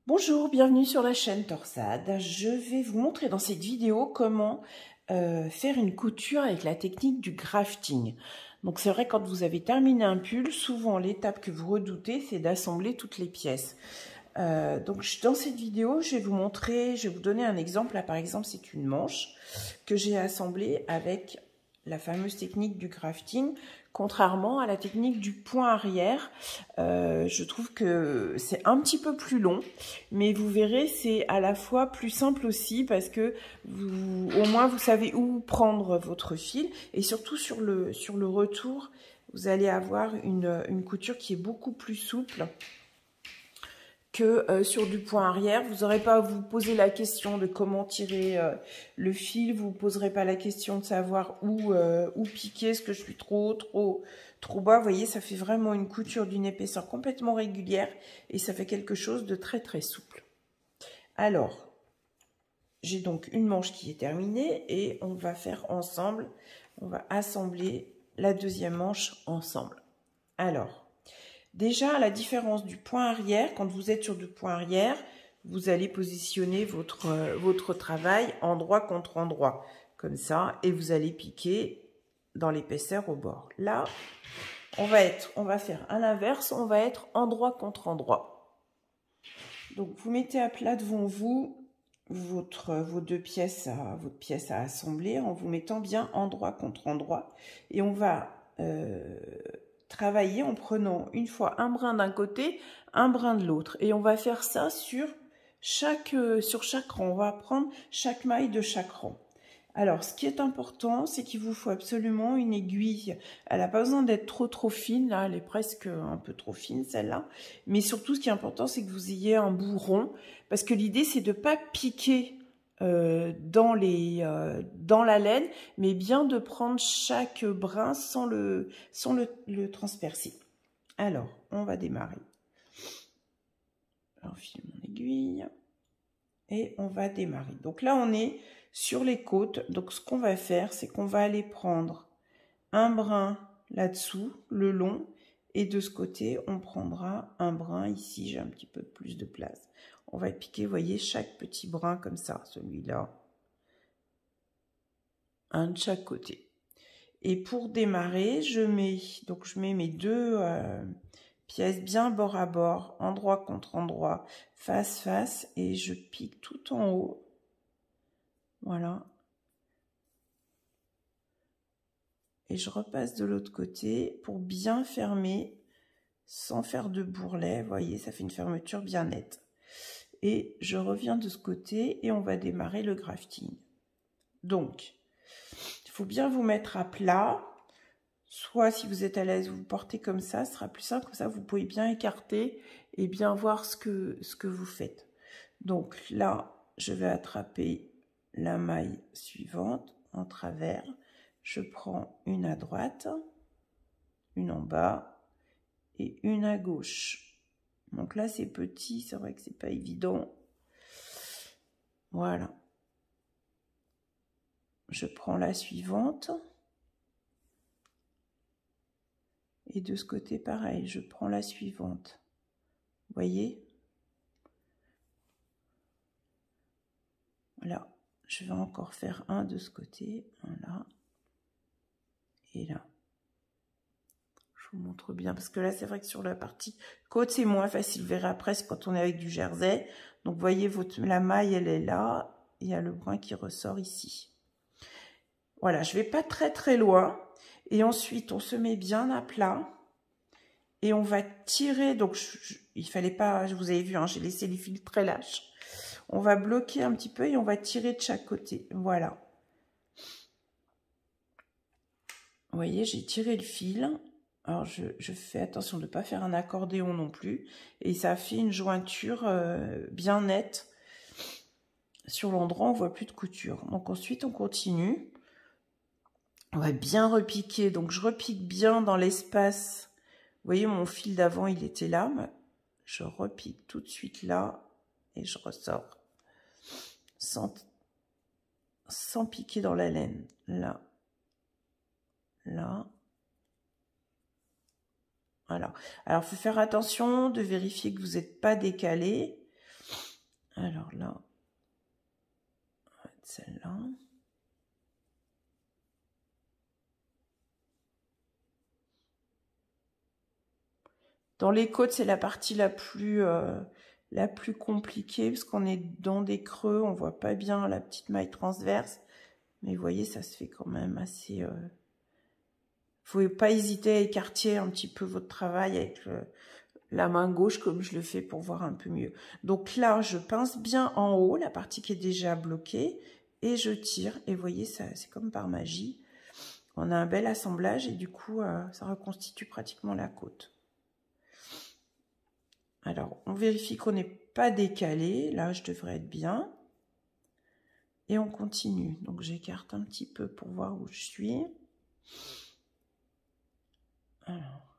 Bonjour, bienvenue sur la chaîne Torsade. Je vais vous montrer dans cette vidéo comment faire une couture avec la technique du grafting. Donc c'est vrai, quand vous avez terminé un pull, souvent l'étape que vous redoutez, c'est d'assembler toutes les pièces. Donc dans cette vidéo, je vais vous montrer, je vais vous donner un exemple. Là par exemple, c'est une manche que j'ai assemblée avec la fameuse technique du grafting. Contrairement à la technique du point arrière, je trouve que c'est un petit peu plus long, mais vous verrez, c'est à la fois plus simple aussi parce que au moins vous savez où prendre votre fil, et surtout sur le retour, vous allez avoir une couture qui est beaucoup plus souple que sur du point arrière. Vous n'aurez pas à vous poser la question de comment tirer le fil, vous ne vous poserez pas la question de savoir où piquer, est-ce que je suis trop bas. Vous voyez, ça fait vraiment une couture d'une épaisseur complètement régulière et ça fait quelque chose de très très souple. Alors, j'ai donc une manche qui est terminée et on va faire ensemble, on va assembler la deuxième manche ensemble. Alors, déjà, à la différence du point arrière, quand vous êtes sur du point arrière, vous allez positionner votre travail endroit contre endroit, comme ça, et vous allez piquer dans l'épaisseur au bord. Là, on va faire à l'inverse, on va être endroit contre endroit. Donc, vous mettez à plat devant vous vos deux pièces, votre pièce à assembler, en vous mettant bien endroit contre endroit, et on va travailler en prenant une fois un brin d'un côté, un brin de l'autre, et on va faire ça sur chaque rang. On va prendre chaque maille de chaque rang. Alors, ce qui est important, c'est qu'il vous faut absolument une aiguille. Elle n'a pas besoin d'être trop fine, là, elle est presque un peu trop fine, celle-là. Mais surtout, ce qui est important, c'est que vous ayez un bout rond, parce que l'idée, c'est de ne pas piquer dans la laine, mais bien de prendre chaque brin sans le transpercer. Alors, on va démarrer. J'enfile mon aiguille et on va démarrer. Donc là, on est sur les côtes. Donc, ce qu'on va faire, c'est qu'on va aller prendre un brin là-dessous, le long, et de ce côté, on prendra un brin ici. J'ai un petit peu plus de place. On va piquer, vous voyez, chaque petit brin comme ça, celui-là, un de chaque côté. Et pour démarrer, je mets mes deux pièces bien bord à bord, endroit contre endroit, face, et je pique tout en haut. Voilà. Et je repasse de l'autre côté pour bien fermer, sans faire de bourrelet. Vous voyez, ça fait une fermeture bien nette. Et je reviens de ce côté et on va démarrer le grafting. Donc, il faut bien vous mettre à plat. Soit, si vous êtes à l'aise, vous portez comme ça, ce sera plus simple, comme ça vous pouvez bien écarter et bien voir ce que vous faites. Donc là, je vais attraper la maille suivante en travers. Je prends une à droite, une en bas et une à gauche. Donc là, c'est petit, c'est vrai que c'est pas évident. Voilà. Je prends la suivante. Et de ce côté, pareil, je prends la suivante. Vous voyez? Voilà. Je vais encore faire un de ce côté, un là, et là. Je vous montre bien, parce que là, c'est vrai que sur la partie côte, c'est moins facile. Vous verrez après, c'est quand on est avec du jersey. Donc, vous voyez, la maille, elle est là. Il y a le brin qui ressort ici. Voilà, je ne vais pas très loin. Et ensuite, on se met bien à plat. Et on va tirer. Donc, il fallait pas, vous avez vu, hein, j'ai laissé les fils très lâches. On va bloquer un petit peu et on va tirer de chaque côté. Voilà. Vous voyez, j'ai tiré le fil. Alors, je fais attention de ne pas faire un accordéon non plus. Et ça fait une jointure bien nette. Sur l'endroit, on ne voit plus de couture. Donc, ensuite, on continue. On va bien repiquer. Donc, je repique bien dans l'espace. Vous voyez, mon fil d'avant, il était là. Je repique tout de suite là. Et je ressors. Sans piquer dans la laine. Là. Là. Voilà. Alors, il faut faire attention de vérifier que vous n'êtes pas décalé. Alors là, on va mettre celle-là. Dans les côtes, c'est la partie la plus compliquée, parce qu'on est dans des creux, on voit pas bien la petite maille transverse. Mais vous voyez, ça se fait quand même assez... Faut pas hésiter à écarter un petit peu votre travail avec la main gauche, comme je le fais pour voir un peu mieux. Donc là, je pince bien en haut, la partie qui est déjà bloquée, et je tire. Et vous voyez, c'est comme par magie. On a un bel assemblage, et du coup, ça reconstitue pratiquement la côte. Alors, on vérifie qu'on n'est pas décalé. Là, je devrais être bien. Et on continue. Donc, j'écarte un petit peu pour voir où je suis. Alors,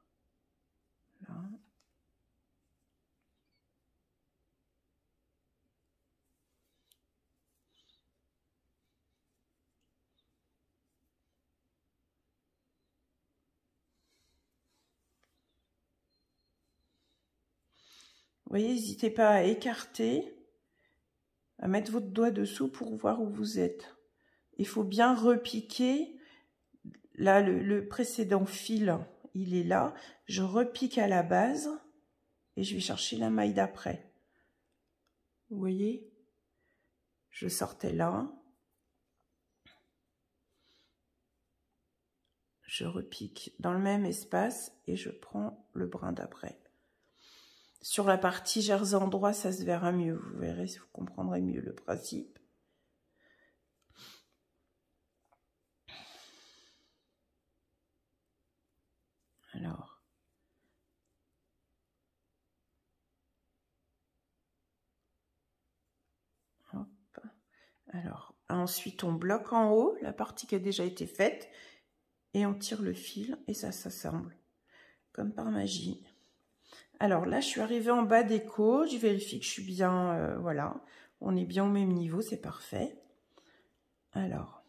là. Vous voyez, n'hésitez pas à écarter, à mettre votre doigt dessous pour voir où vous êtes. Il faut bien repiquer. Là, le précédent fil, il est là. Je repique à la base et je vais chercher la maille d'après. Vous voyez? Je sortais là. Je repique dans le même espace et je prends le brin d'après. Sur la partie jersey endroit, ça se verra mieux. Vous verrez, vous comprendrez mieux le principe. Alors. Hop. Alors, ensuite, on bloque en haut la partie qui a déjà été faite. Et on tire le fil et ça s'assemble. Comme par magie. Alors là, je suis arrivée en bas des côtes. Je vérifie que je suis bien, voilà. On est bien au même niveau, c'est parfait. Alors,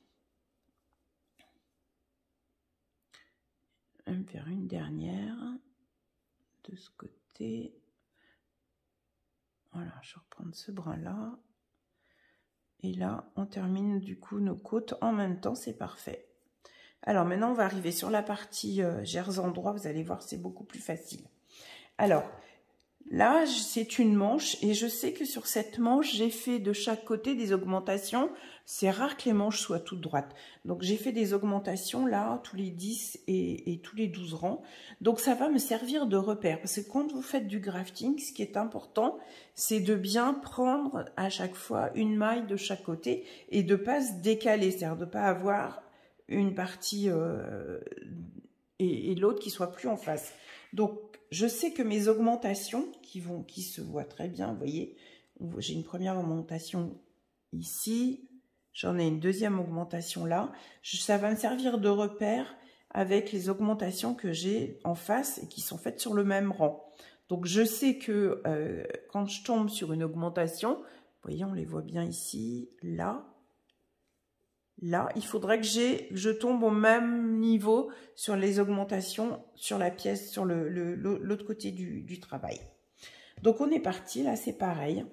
on va faire une dernière. De ce côté. Voilà, je vais reprendre ce brin-là. Et là, on termine du coup nos côtes en même temps, c'est parfait. Alors maintenant, on va arriver sur la partie jersey endroit. Vous allez voir, c'est beaucoup plus facile. Alors, là, c'est une manche et je sais que sur cette manche, j'ai fait de chaque côté des augmentations. C'est rare que les manches soient toutes droites. Donc, j'ai fait des augmentations là, tous les 10 et tous les 12 rangs. Donc, ça va me servir de repère. Parce que quand vous faites du grafting, ce qui est important, c'est de bien prendre à chaque fois une maille de chaque côté et de ne pas se décaler. C'est-à-dire de ne pas avoir une partie et l'autre qui soit plus en face. Donc, je sais que mes augmentations, qui se voient très bien, vous voyez, j'ai une première augmentation ici, j'en ai une deuxième augmentation là. Ça va me servir de repère avec les augmentations que j'ai en face et qui sont faites sur le même rang. Donc, je sais que quand je tombe sur une augmentation, vous voyez, on les voit bien ici, là, il faudrait que je tombe au même niveau sur les augmentations sur la pièce, sur l'autre côté du travail. Donc, on est parti. Là, c'est pareil.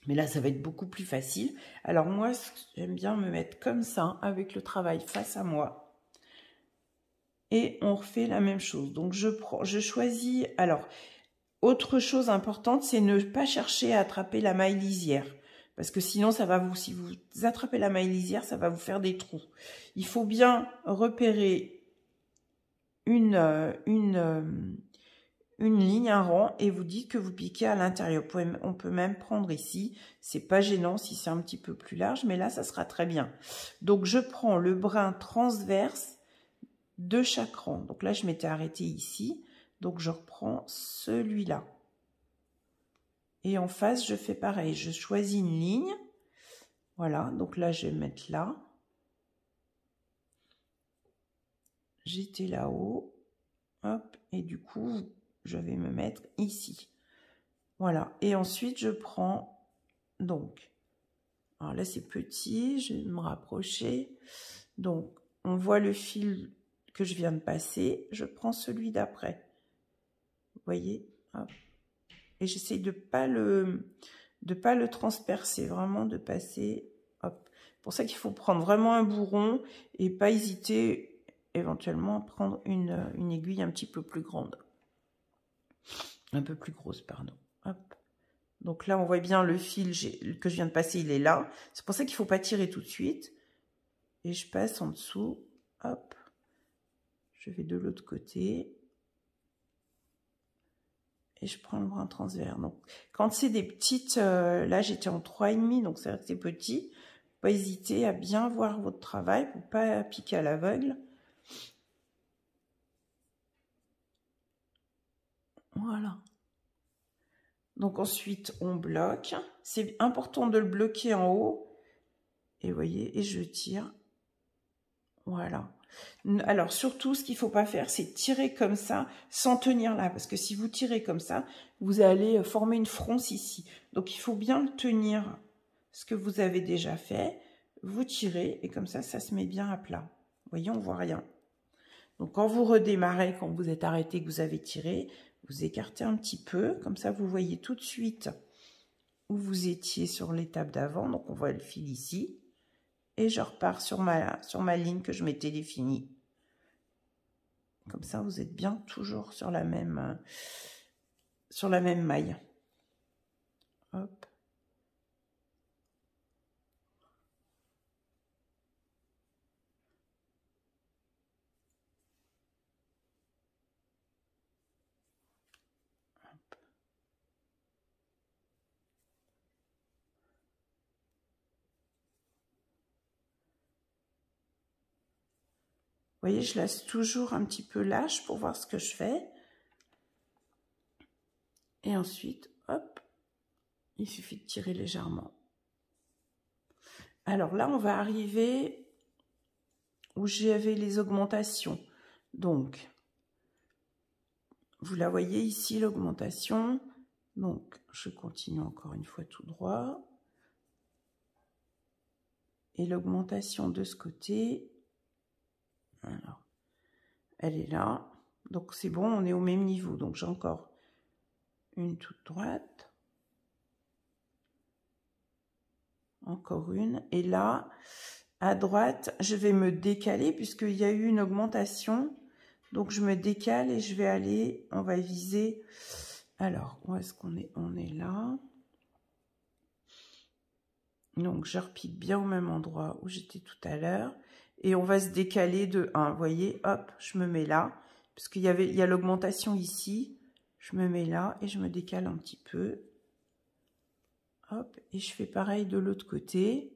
Mais là, ça va être beaucoup plus facile. Alors, moi, j'aime bien me mettre comme ça, avec le travail face à moi. Et on refait la même chose. Donc, je choisis... Alors, autre chose importante, c'est ne pas chercher à attraper la maille lisière. Parce que sinon, si vous attrapez la maille lisière, ça va vous faire des trous. Il faut bien repérer une ligne, un rang, et vous dites que vous piquez à l'intérieur. On peut même prendre ici. C'est pas gênant si c'est un petit peu plus large, mais là, ça sera très bien. Donc, je prends le brin transverse de chaque rang. Donc là, je m'étais arrêtée ici. Donc, je reprends celui-là. Et en face, je fais pareil. Je choisis une ligne. Voilà, donc là, je vais mettre là. J'étais là-haut. Hop, et du coup, je vais me mettre ici. Voilà, et ensuite, je prends, donc, alors là, c'est petit, je vais me rapprocher. Donc, on voit le fil que je viens de passer. Je prends celui d'après. Vous voyez, hop. Et j'essaye de pas le de pas le transpercer, vraiment de passer, hop. C'est pour ça qu'il faut prendre vraiment un bourron et pas hésiter éventuellement à prendre une aiguille un petit peu plus grande. Un peu plus grosse, pardon. Hop. Donc là, on voit bien le fil que je viens de passer, il est là. C'est pour ça qu'il ne faut pas tirer tout de suite. Et je passe en dessous, hop. Je vais de l'autre côté. Et je prends le brin transverse. Donc, quand c'est des petites, là j'étais en 3,5, donc c'est petit. Pas hésiter à bien voir votre travail pour pas piquer à l'aveugle. Voilà. Donc ensuite on bloque. C'est important de le bloquer en haut. Et vous voyez, et je tire. Voilà. Alors surtout, ce qu'il ne faut pas faire, c'est tirer comme ça, sans tenir là. Parce que si vous tirez comme ça, vous allez former une fronce ici. Donc il faut bien le tenir, ce que vous avez déjà fait. Vous tirez, et comme ça, ça se met bien à plat. Vous voyez, on ne voit rien. Donc quand vous redémarrez, quand vous êtes arrêté, que vous avez tiré, vous écartez un petit peu. Comme ça, vous voyez tout de suite où vous étiez sur l'étape d'avant. Donc on voit le fil ici. Et je repars sur ma ligne que je m'étais définie. Comme ça, vous êtes bien toujours sur la même maille. Hop. Vous voyez, je laisse toujours un petit peu lâche pour voir ce que je fais. Et ensuite, hop, il suffit de tirer légèrement. Alors là, on va arriver où j'avais les augmentations. Donc, vous la voyez ici, l'augmentation. Donc, je continue encore une fois tout droit. Et l'augmentation de ce côté, alors, elle est là. Donc, c'est bon, on est au même niveau. Donc, j'ai encore une toute droite. Encore une. Et là, à droite, je vais me décaler puisqu'il y a eu une augmentation. Donc, je me décale et je vais aller, on va viser. Alors, où est-ce qu'on est? On est là. Donc, je repique bien au même endroit où j'étais tout à l'heure. Et on va se décaler de 1. Vous voyez, hop, je me mets là. Parce qu'il y a l'augmentation ici. Je me mets là et je me décale un petit peu. Hop, et je fais pareil de l'autre côté.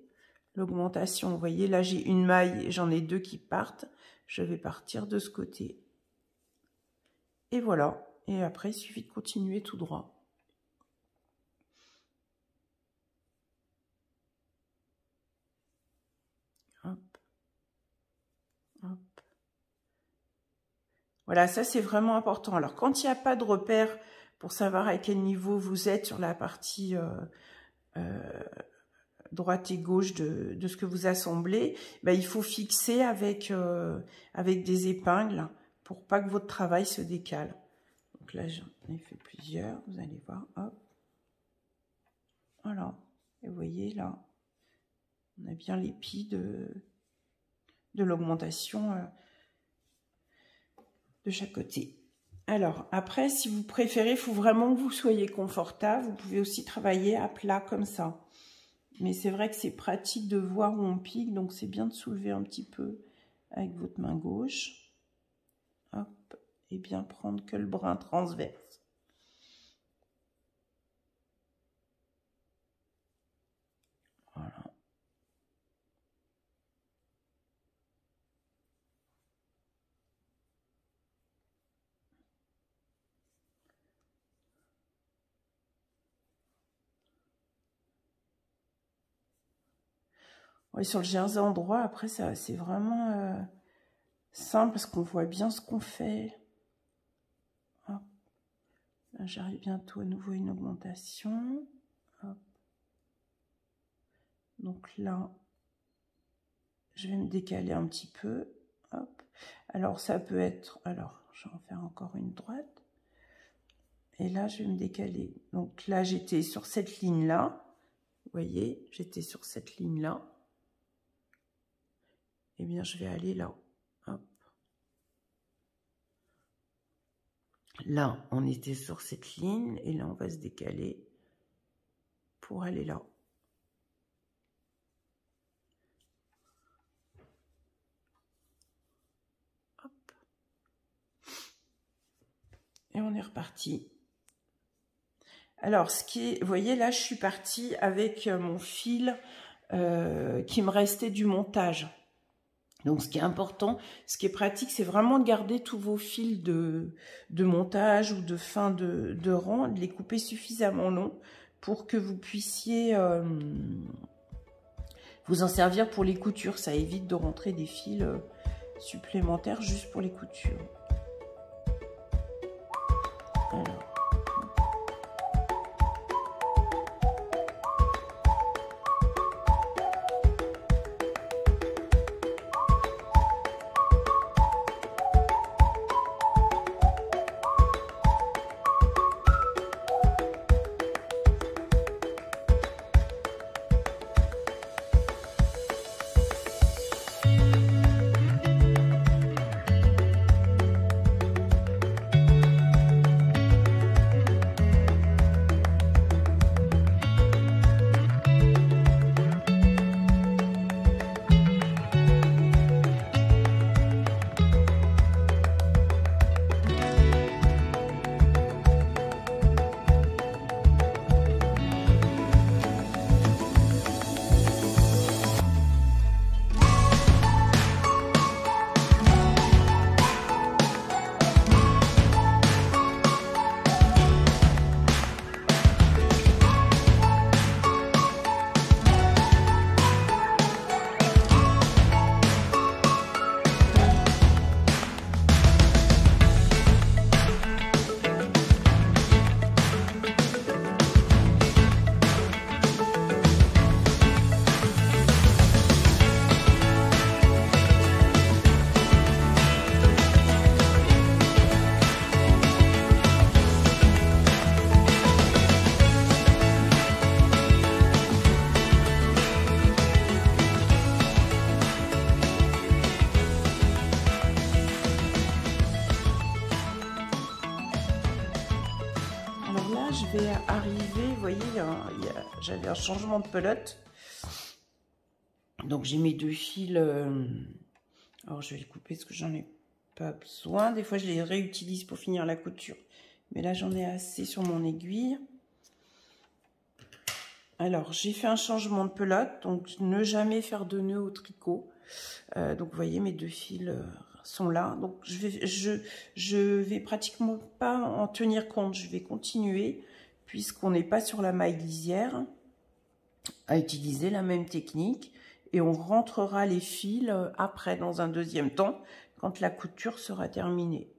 L'augmentation, vous voyez, là j'ai une maille, j'en ai 2 qui partent. Je vais partir de ce côté. Et voilà. Et après, il suffit de continuer tout droit. Hop. Hop. Voilà, ça c'est vraiment important. Alors, quand il n'y a pas de repère pour savoir à quel niveau vous êtes sur la partie droite et gauche de ce que vous assemblez, ben, il faut fixer avec des épingles pour pas que votre travail se décale. Donc là, j'en ai fait plusieurs, vous allez voir, hop. Voilà, et vous voyez là, on a bien l'épi de l'augmentation de chaque côté. Alors, après, si vous préférez, il faut vraiment que vous soyez confortable. Vous pouvez aussi travailler à plat comme ça. Mais c'est vrai que c'est pratique de voir où on pique, donc c'est bien de soulever un petit peu avec votre main gauche. Hop, et bien prendre que le brin transverse. Voilà. Oui, sur le jersey en droit, après, c'est vraiment simple parce qu'on voit bien ce qu'on fait. Hop. Là, j'arrive bientôt à nouveau à une augmentation. Hop. Donc là, je vais me décaler un petit peu. Hop. Alors, ça peut être... Alors, je vais en faire encore une droite. Et là, je vais me décaler. Donc là, j'étais sur cette ligne-là. Vous voyez, j'étais sur cette ligne-là. Eh bien, je vais aller là. Hop. Là, on était sur cette ligne. Et là, on va se décaler pour aller là. Hop. Et on est reparti. Alors, vous voyez, là, je suis partie avec mon fil qui me restait du montage. Donc, ce qui est important, ce qui est pratique, c'est vraiment de garder tous vos fils de montage ou de fin de rang, de les couper suffisamment longs pour que vous puissiez vous en servir pour les coutures. Ça évite de rentrer des fils supplémentaires juste pour les coutures. Alors. Je vais arriver, vous voyez, j'avais un changement de pelote. Donc j'ai mes deux fils. Alors je vais les couper parce que j'en ai pas besoin. Des fois je les réutilise pour finir la couture. Mais là j'en ai assez sur mon aiguille. Alors j'ai fait un changement de pelote. Donc ne jamais faire de nœud au tricot. Donc vous voyez mes deux fils sont là. Donc je vais pratiquement pas en tenir compte. Je vais continuer puisqu'on n'est pas sur la maille lisière à utiliser la même technique et on rentrera les fils après dans un deuxième temps quand la couture sera terminée.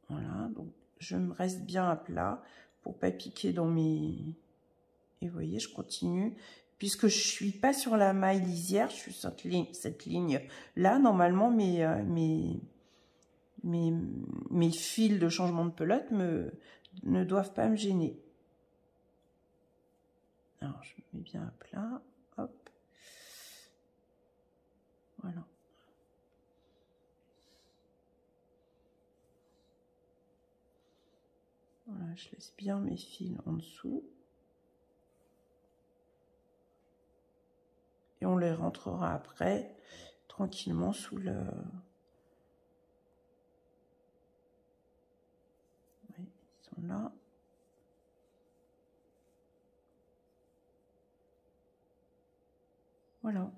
Voilà, donc je me reste bien à plat pour pas piquer dans mes... Et vous voyez, je continue. Puisque je suis pas sur la maille lisière, je suis sur cette ligne là, normalement mes fils de changement de pelote ne doivent pas me gêner. Alors je me mets bien à plat, hop, voilà. Voilà, je laisse bien mes fils en dessous. Et on les rentrera après, tranquillement, sous le... Oui, ils sont là. Voilà.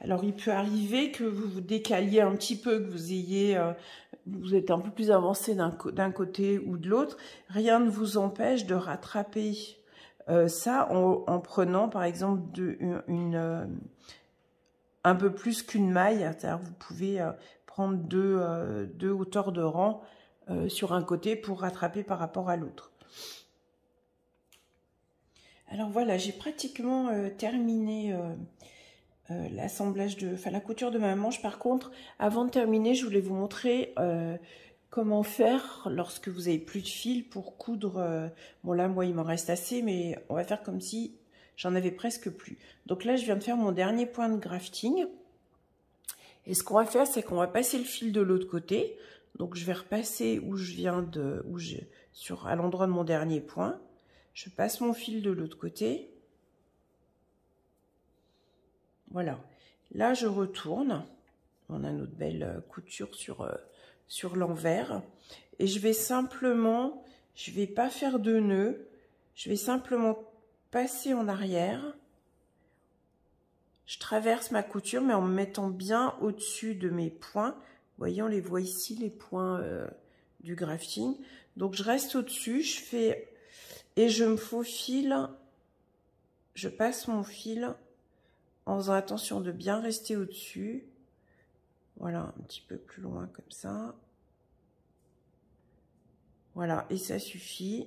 Alors, il peut arriver que vous vous décaliez un petit peu, que vous ayez, vous êtes un peu plus avancé d'un côté ou de l'autre. Rien ne vous empêche de rattraper ça en prenant par exemple un peu plus qu'une maille, c'est-à-dire vous pouvez prendre deux hauteurs de rang sur un côté pour rattraper par rapport à l'autre. Alors voilà, j'ai pratiquement terminé l'assemblage la couture de ma manche. Par contre, avant de terminer, je voulais vous montrer comment faire lorsque vous avez plus de fil pour coudre. Bon là, moi, il m'en reste assez, mais on va faire comme si j'en avais presque plus. Donc là, je viens de faire mon dernier point de grafting. Et ce qu'on va faire, c'est qu'on va passer le fil de l'autre côté. Donc je vais repasser où je viens de, à l'endroit de mon dernier point. Je passe mon fil de l'autre côté. Voilà. Là, je retourne. On a notre belle couture sur l'envers. Et je vais simplement, je vais pas faire de nœud. Je vais simplement passer en arrière. Je traverse ma couture, mais en me mettant bien au-dessus de mes points. Vous voyez, on les voit ici, les points du grafting. Donc, je reste au-dessus, je fais... Et je me faufile, je passe mon fil en faisant attention de bien rester au-dessus. Voilà, un petit peu plus loin comme ça. Voilà, et ça suffit.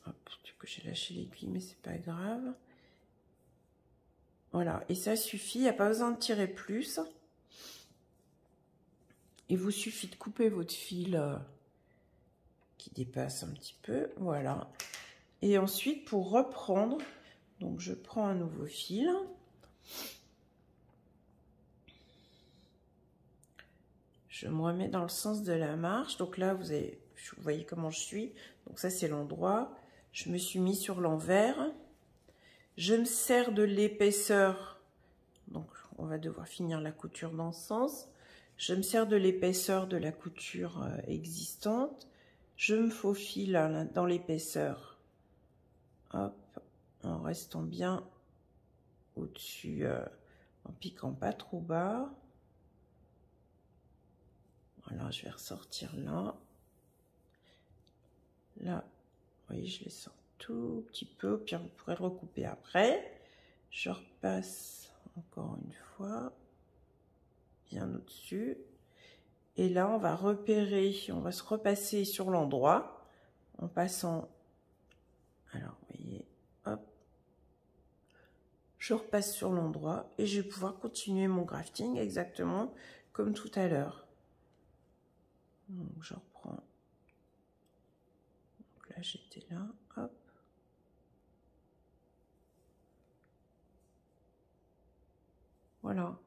Hop, du coup, j'ai lâché l'aiguille, mais c'est pas grave. Voilà, et ça suffit, il n'y a pas besoin de tirer plus. Il vous suffit de couper votre fil qui dépasse un petit peu, voilà. Et ensuite, pour reprendre, donc je prends un nouveau fil. Je me remets dans le sens de la marche. Donc là, vous voyez comment je suis. Donc ça, c'est l'endroit. Je me suis mis sur l'envers. Je me sers de l'épaisseur. Donc, on va devoir finir la couture dans ce sens. Je me sers de l'épaisseur de la couture existante. Je me faufile dans l'épaisseur. Hop, en restant bien au-dessus, en piquant pas trop bas. Voilà, je vais ressortir là. Là, vous voyez, je les sors tout petit peu. Puis vous pourrez le recouper après. Je repasse encore une fois, bien au-dessus. Et là, on va repérer, on va se repasser sur l'endroit en passant. Alors, vous voyez, hop. Je repasse sur l'endroit et je vais pouvoir continuer mon grafting exactement comme tout à l'heure. Donc, je reprends. Donc là, j'étais là, hop. Voilà.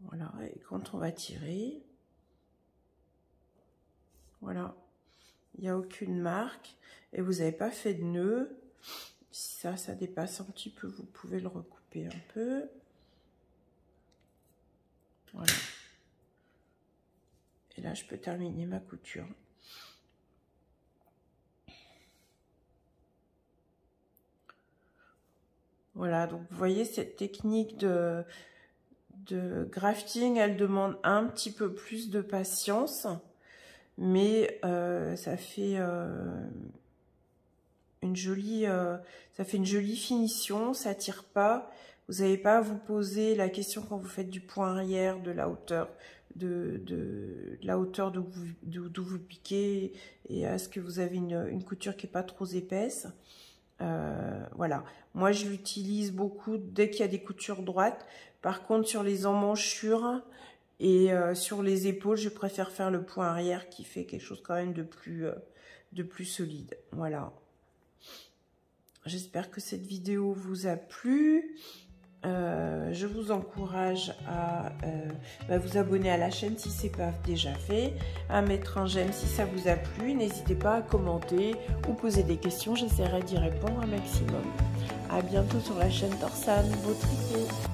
Voilà, et quand on va tirer, voilà, il n'y a aucune marque et vous n'avez pas fait de nœud. Si ça dépasse un petit peu, vous pouvez le recouper un peu. Voilà. Et là, je peux terminer ma couture. Voilà, donc vous voyez cette technique de grafting, elle demande un petit peu plus de patience, mais ça fait une jolie finition, ça tire pas. Vous n'avez pas à vous poser la question quand vous faites du point arrière, de la hauteur, de la hauteur d'où vous piquez, et est-ce que vous avez une couture qui n'est pas trop épaisse. Voilà, moi je l'utilise beaucoup dès qu'il y a des coutures droites. Par contre, sur les emmanchures et sur les épaules, je préfère faire le point arrière qui fait quelque chose quand même de plus solide. Voilà. J'espère que cette vidéo vous a plu. Je vous encourage à vous abonner à la chaîne si ce n'est pas déjà fait, à mettre un j'aime si ça vous a plu. N'hésitez pas à commenter ou poser des questions, j'essaierai d'y répondre un maximum. À bientôt sur la chaîne Torsane, vos tricot.